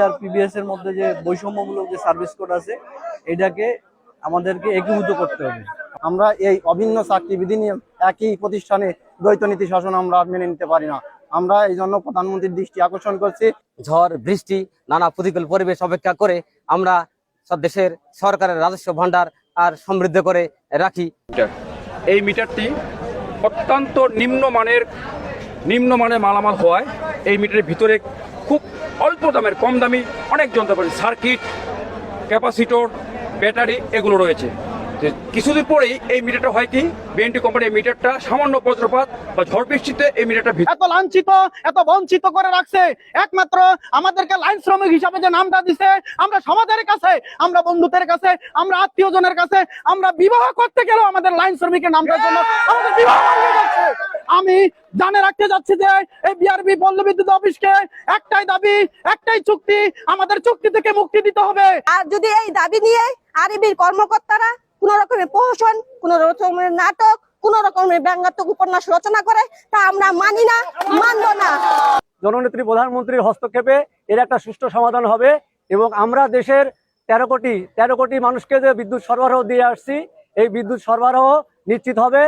আর PBS এর মধ্যে যে বৈষম্যমূলক যে সার্ভিস কোড আছে এটাকে আমাদেরকে একীভূত করতে হবে। আমরা এই অভিন্ন চাকরি বিধি নিয়ে একই প্রতিষ্ঠানে দ্বৈত নীতি শাসন আমরা মেনে নিতে পারি না। আমরা এই জন্য প্রধানমন্ত্রীর দৃষ্টি আকর্ষণ করছি। ঝড় বৃষ্টি নানা প্রতিকূল পরিবেশ অপেক্ষা করে আমরা দেশের সরকারের রাজস্ব ভান্ডার আর সমৃদ্ধ করে রাখি। এই মিটারটি অত্যন্ত নিম্নমানের মালামাল হওয়ায় এই মিটারের ভিতরে খুব অল্প দামের কম দামি অনেক যন্ত্রপাতি, সার্কিট, ক্যাপাসিটর, ব্যাটারি এগুলো রয়েছে। কিছুদিন পরেই এই মিটারটা হয় কি, বিএনটি কোম্পানির মিটারটা সামান্য বজ্রপাত বা ঝড় বৃষ্টিতে এই মিটারটা এত লাঞ্ছিত, এত বঞ্চিত করে রাখছে। একমাত্র আমাদেরকে লাইন শ্রমিক হিসাবে যে নামটা দিছে, আমরা সমাজের কাছে, আমরা বন্ধুদের কাছে, আমরা আত্মীয়জনের কাছে, আমরা বিবাহ করতে গেলেও আমাদের লাইন শ্রমিকের নামটার জন্য আমাদের বিবাহ ভাঙিয়ে যাচ্ছে। আমি জানে রাখতে যাচ্ছি যে এই বিআরবি পল্লী বিদ্যুৎ অফিসকে একটাই দাবি, একটাই চুক্তি, আমাদের চুক্তি থেকে মুক্তি দিতে হবে। আর যদি এই দাবি নিয়ে আরবির কর্মকর্তারা কোন রকমের প্রহসন, কোন রকমের নাটক, কোন রকমের ব্যঙ্গাত্মক উপন্যাস রচনা করে, তা আমরা মানি না, মানব না। জননেত্রী প্রধানমন্ত্রীর হস্তক্ষেপে এর একটা সুষ্ঠু সমাধান হবে এবং আমরা দেশের 13 কোটি মানুষকে যে বিদ্যুৎ সরবরাহ দিয়ে আসছি, এই বিদ্যুৎ সরবরাহ নিশ্চিত হবে।